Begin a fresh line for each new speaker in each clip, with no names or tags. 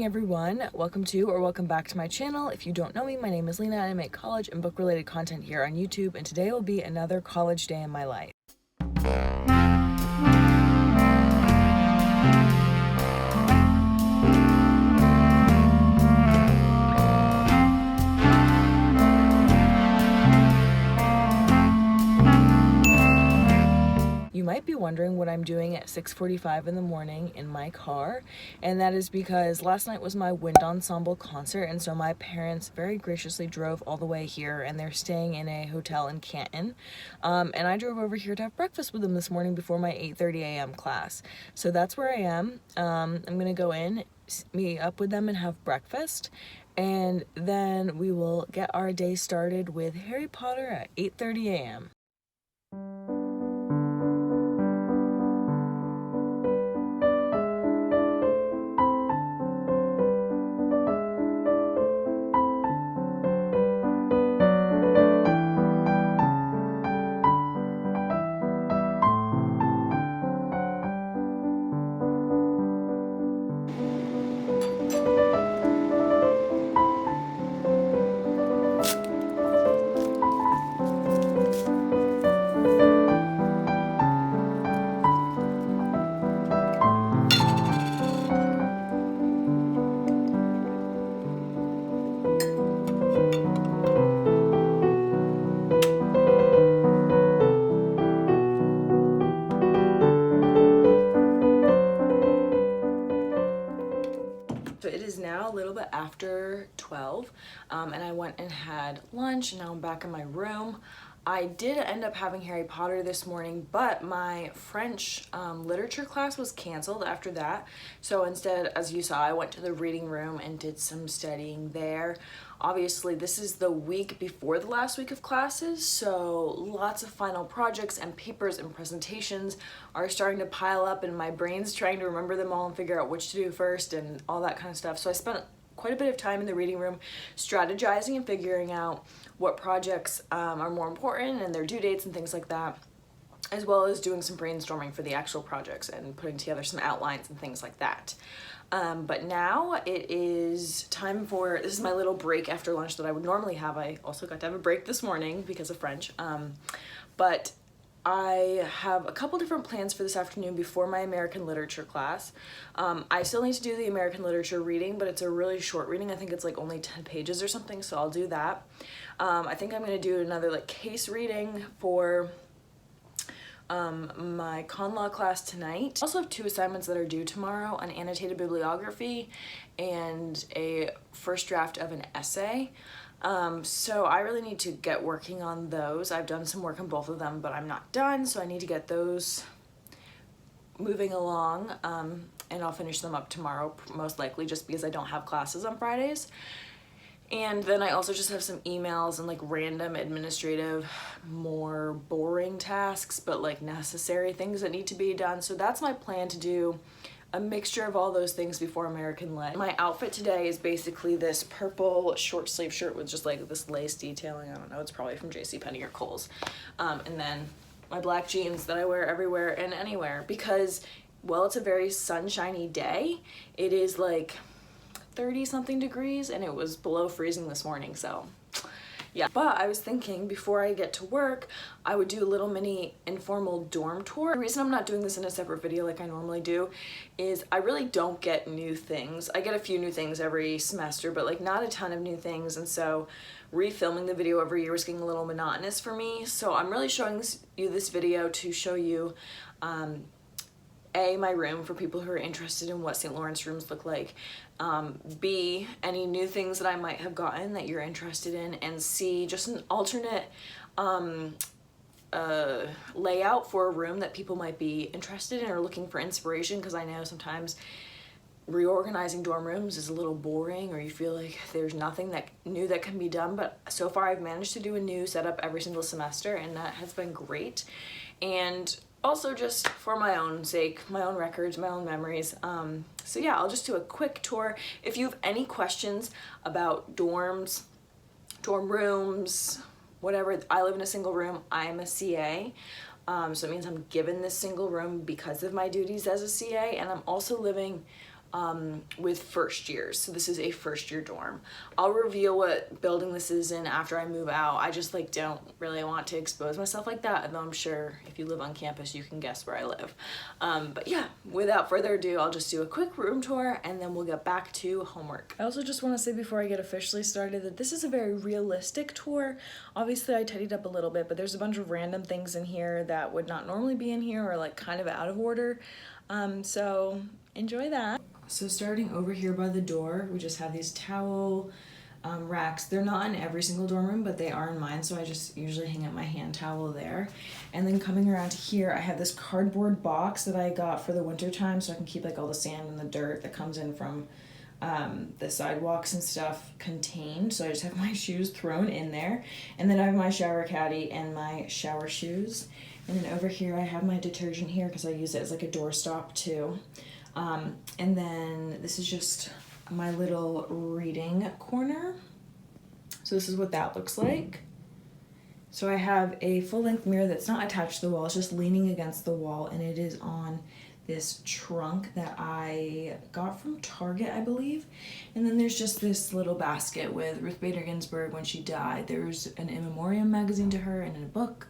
everyone. Welcome to or welcome back to my channel. If you don't know me, my name is Lena and I make college and book related content here on YouTube, and today will be another college day in my life. You might be wondering what I'm doing at 6:45 in the morning in my car, and that is because last night was my wind ensemble concert, and so my parents very graciously drove all the way here, and they're staying in a hotel in Canton, and I drove over here to have breakfast with them this morning before my 8:30 a.m. class. So that's where I am. I'm gonna go in, meet up with them and have breakfast, and then we will get our day started with Harry Potter at 8:30 a.m. So it is now a little bit after 12, and I went and had lunch, and now I'm back in my room. I did end up having Harry Potter this morning, but my French literature class was canceled after that. So instead, as you saw, I went to the reading room and did some studying there. Obviously, this is the week before the last week of classes, so lots of final projects and papers and presentations are starting to pile up, and my brain's trying to remember them all and figure out which to do first and all that kind of stuff. So I spent quite a bit of time in the reading room strategizing and figuring out what projects are more important and their due dates and things like that, as well as doing some brainstorming for the actual projects and putting together some outlines and things like that. But now it is time for, this is my little break after lunch that I would normally have. I also got to have a break this morning because of French, but I have a couple different plans for this afternoon before my American literature class. I still need to do the American literature reading, but it's a really short reading. I think it's like only 10 pages or something, so I'll do that. I think I'm gonna do another like case reading for my con law class tonight. I also have 2 assignments that are due tomorrow, an annotated bibliography and a first draft of an essay. So I really need to get working on those. I've done some work on both of them, but I'm not done, so I need to get those moving along, and I'll finish them up tomorrow, most likely, just because I don't have classes on Fridays. And then I also just have some emails and like random administrative, more boring tasks, but like necessary things that need to be done. So that's my plan, to do a mixture of all those things before American Lit. My outfit today is basically this purple short sleeve shirt with just like this lace detailing. I don't know, it's probably from JCPenney or Kohl's. And then my black jeans that I wear everywhere and anywhere because, well, it's a very sunshiny day. It is like 30 something degrees and it was below freezing this morning, so yeah. But I was thinking before I get to work, I would do a little mini informal dorm tour. The reason I'm not doing this in a separate video like I normally do is I really don't get new things. I get a few new things every semester, but like not a ton of new things, and so refilming the video every year is getting a little monotonous for me. So I'm really showing you this video to show you A, my room for people who are interested in what St. Lawrence rooms look like, B, any new things that I might have gotten that you're interested in, and C, just an alternate layout for a room that people might be interested in or looking for inspiration, because I know sometimes reorganizing dorm rooms is a little boring or you feel like there's nothing that new that can be done, but so far I've managed to do a new setup every single semester and that has been great. And also just for my own sake, my own records, my own memories. So yeah, I'll just do a quick tour. If you have any questions about dorms, dorm rooms, whatever, I live in a single room. I'm a CA, so it means I'm given this single room because of my duties as a CA, and I'm also living with first years. So this is a first year dorm. I'll reveal what building this is in after I move out. I just like don't really want to expose myself like that, although I'm sure if you live on campus you can guess where I live. But yeah, without further ado, I'll just do a quick room tour and then we'll get back to homework. I also just want to say before I get officially started that this is a very realistic tour. Obviously I tidied up a little bit, but there's a bunch of random things in here that would not normally be in here or like kind of out of order. So enjoy that. So starting over here by the door, we just have these towel racks. They're not in every single dorm room, but they are in mine, so I just usually hang up my hand towel there. And then coming around to here, I have this cardboard box that I got for the winter time, so I can keep like all the sand and the dirt that comes in from the sidewalks and stuff contained. So I just have my shoes thrown in there. And then I have my shower caddy and my shower shoes. And then over here, I have my detergent here because I use it as like a doorstop too. And then this is just my little reading corner. So this is what that looks like. So I have a full-length mirror that's not attached to the wall, it's just leaning against the wall, and it is on this trunk that I got from Target, I believe. And then there's just this little basket with Ruth Bader Ginsburg when she died. There's an in memoriam magazine to her and a book,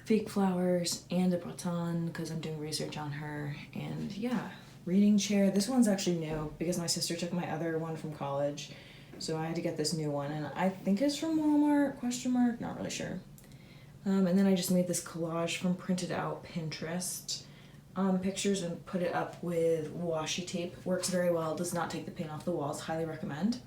fake flowers, and a baton because I'm doing research on her. And yeah, reading chair. This one's actually new because my sister took my other one from college, so I had to get this new one, and I think it's from Walmart, question mark, not really sure. And then I just made this collage from printed out Pinterest pictures and put it up with washi tape. Works very well, does not take the paint off the walls, highly recommend.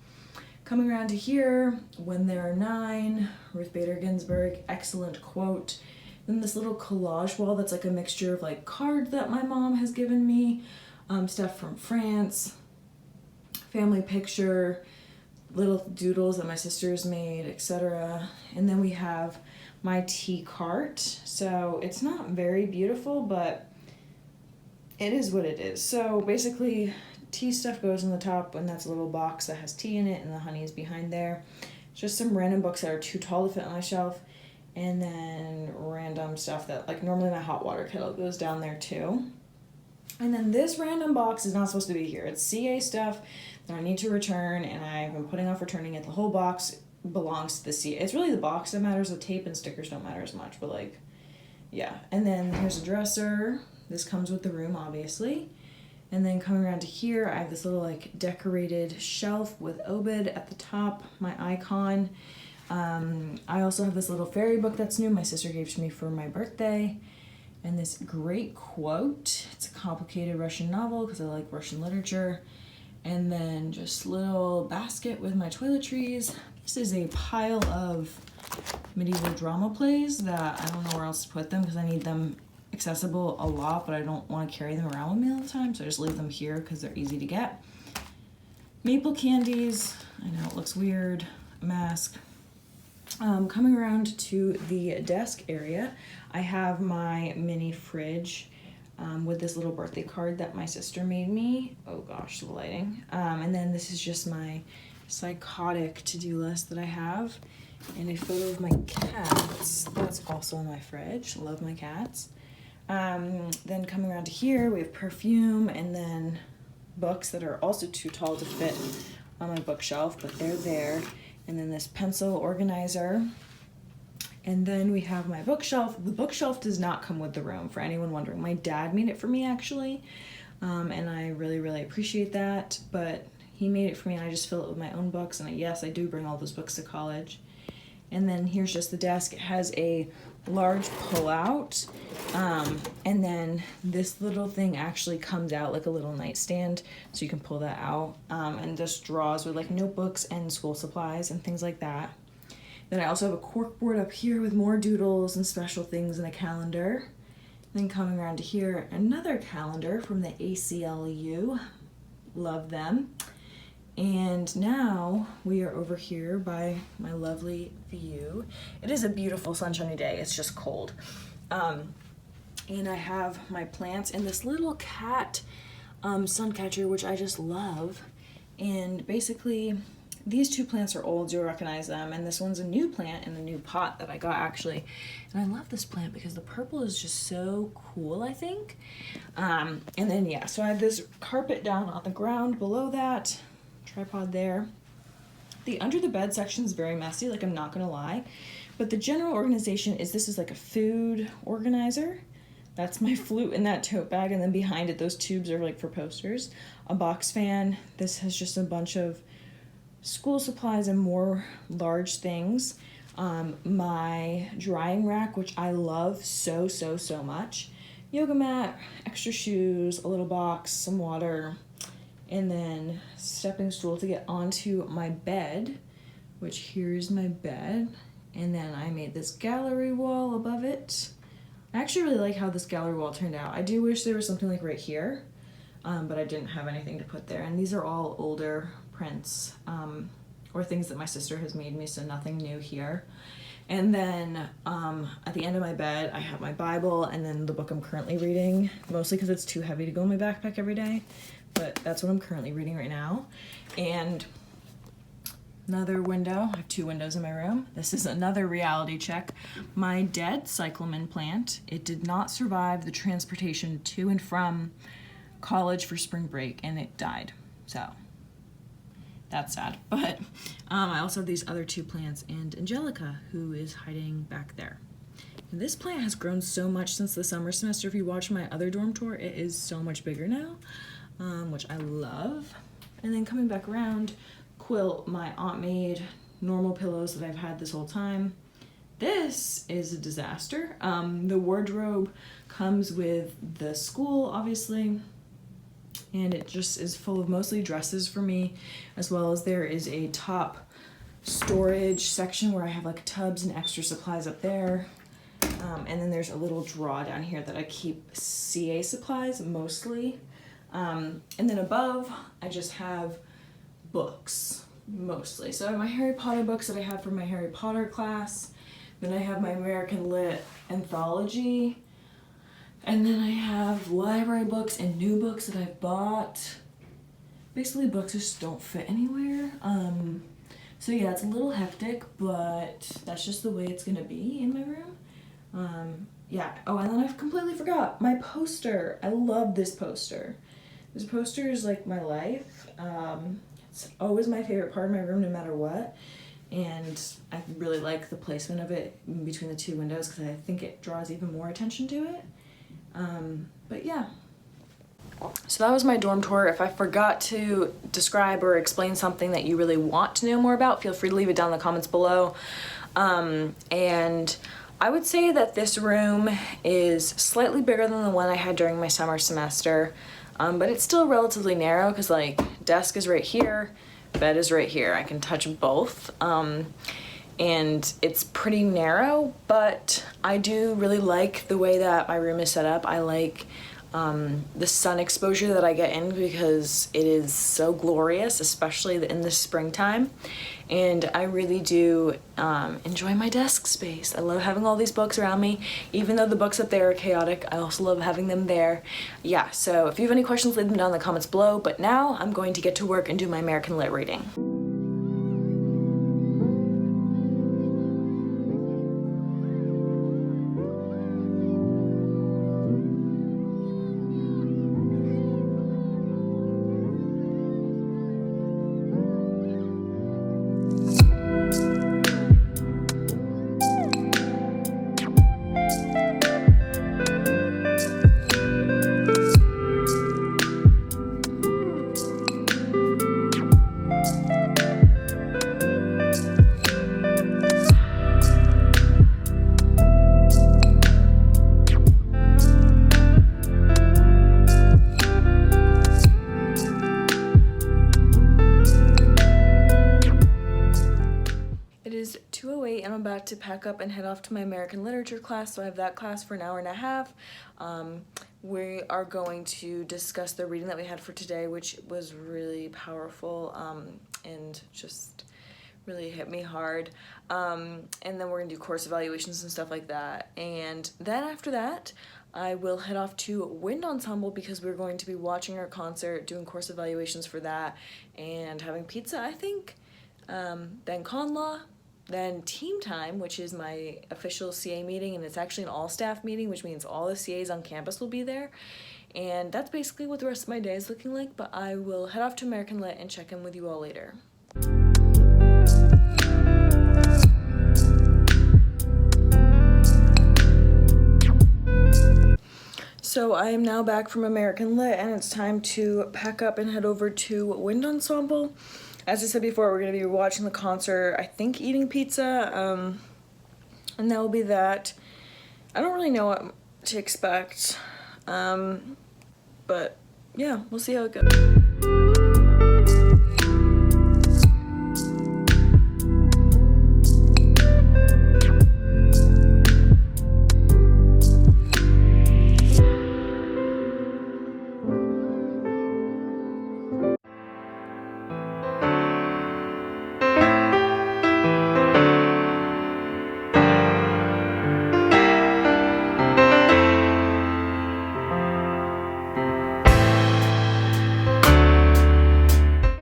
Coming around to here, when there are 9, Ruth Bader Ginsburg, excellent quote. Then this little collage wall that's like a mixture of like cards that my mom has given me, stuff from France, family picture, little doodles that my sisters made, etc. And then we have my tea cart. So it's not very beautiful, but it is what it is. So basically, tea stuff goes in the top, and that's a little box that has tea in it, and the honey is behind there. Just some random books that are too tall to fit on my shelf, and then random stuff that, like normally my hot water kettle goes down there too. And then this random box is not supposed to be here. It's CA stuff that I need to return, and I've been putting off returning it. The whole box belongs to the CA. It's really the box that matters. The tape and stickers don't matter as much, but like, yeah. And then here's a dresser. This comes with the room, obviously. And then coming around to here, I have this little like decorated shelf with Obed at the top, my icon. I also have this little fairy book that's new. My sister gave to me for my birthday. And this great quote. It's a complicated Russian novel because I like Russian literature. And then just little basket with my toiletries. This is a pile of medieval drama plays that I don't know where else to put them because I need them accessible a lot, but I don't want to carry them around with me all the time, so I just leave them here because they're easy to get. Maple candies. I know it looks weird. A mask. Coming around to the desk area, I have my mini fridge with this little birthday card that my sister made me. Oh gosh, the lighting. And then this is just my psychotic to-do list that I have, and a photo of my cats. That's also in my fridge. Love my cats. Then coming around to here, we have perfume, and then books that are also too tall to fit on my bookshelf, but they're there. And then this pencil organizer. And then we have my bookshelf. The bookshelf does not come with the room, for anyone wondering. My dad made it for me, actually, and I really, really appreciate that, but he made it for me, and I just fill it with my own books, and yes, I do bring all those books to college. And then here's just the desk. It has a large pull-out, and then this little thing actually comes out like a little nightstand, so you can pull that out, and just drawers with like notebooks and school supplies and things like that. Then I also have a cork board up here with more doodles and special things and a calendar. Then coming around to here, another calendar from the ACLU. Love them. And now we are over here by my lovely view. It is a beautiful sunshiny day, it's just cold. And I have my plants and this little cat sun catcher, which I just love. And basically these two plants are old, you'll recognize them, and this one's a new plant in a new pot that I got actually. And I love this plant because the purple is just so cool, I think. And then yeah, so I have this carpet down on the ground below that, tripod there. The under the bed section is very messy, like I'm not gonna lie. But the general organization is, this is like a food organizer. That's my flute in that tote bag, and then behind it, those tubes are like for posters. A box fan. This has just a bunch of school supplies and more large things. My drying rack, which I love so much. Yoga mat, extra shoes, a little box, some water, and then stepping stool to get onto my bed, which here's my bed. And then I made this gallery wall above it. I actually really like how this gallery wall turned out. I do wish there was something like right here, but I didn't have anything to put there. And these are all older prints, or things that my sister has made me, so nothing new here. And then at the end of my bed, I have my Bible and then the book I'm currently reading, mostly because it's too heavy to go in my backpack every day, but that's what I'm currently reading right now. And another window. I have 2 windows in my room. This is another reality check. My dead cyclamen plant, it did not survive the transportation to and from college for spring break, and it died. So that's sad. But I also have these other 2 plants and Angelica, who is hiding back there. And this plant has grown so much since the summer semester. If you watch my other dorm tour, it is so much bigger now, which I love. And then coming back around, quilt my aunt made normal pillows that I've had this whole time. This is a disaster. The wardrobe comes with the school, obviously, and it just is full of mostly dresses for me, as well as there is a top storage section where I have like tubs and extra supplies up there. And then there's a little drawer down here that I keep CA supplies mostly. And then above, I just have books, mostly. So I have my Harry Potter books that I have from my Harry Potter class. Then I have my American Lit anthology. And then I have library books and new books that I've bought. Basically, books just don't fit anywhere. So yeah, it's a little hectic, but that's just the way it's gonna be in my room. Yeah, oh, and then I completely forgot my poster. I love this poster. This poster is like my life. It's always my favorite part of my room no matter what, and I really like the placement of it in between the 2 windows because I think it draws even more attention to it. But yeah. So that was my dorm tour. If I forgot to describe or explain something that you really want to know more about, feel free to leave it down in the comments below. And I would say that this room is slightly bigger than the one I had during my summer semester. But it's still relatively narrow because like desk is right here, bed is right here. I can touch both. And it's pretty narrow, but I do really like the way that my room is set up. I like the sun exposure that I get in because it is so glorious, especially in the springtime. And I really do enjoy my desk space. I love having all these books around me. Even though the books up there are chaotic, I also love having them there. Yeah, so if you have any questions, leave them down in the comments below. But now I'm going to get to work and do my American Lit reading. I'm about to pack up and head off to my American Literature class, so I have that class for an hour and a half. We are going to discuss the reading that we had for today, which was really powerful and just really hit me hard. And then we're gonna do course evaluations and stuff like that. And then after that, I will head off to Wind Ensemble because we're going to be watching our concert, doing course evaluations for that, and having pizza, I think. then con law, then team time, which is my official CA meeting, and it's actually an all-staff meeting, which means all the CAs on campus will be there. And that's basically what the rest of my day is looking like, but I will head off to American Lit and check in with you all later. So I am now back from American Lit, and it's time to pack up and head over to Wind Ensemble. As I said before, we're going to be watching the concert, I think eating pizza, and that will be that. I don't really know what to expect, but yeah, we'll see how it goes.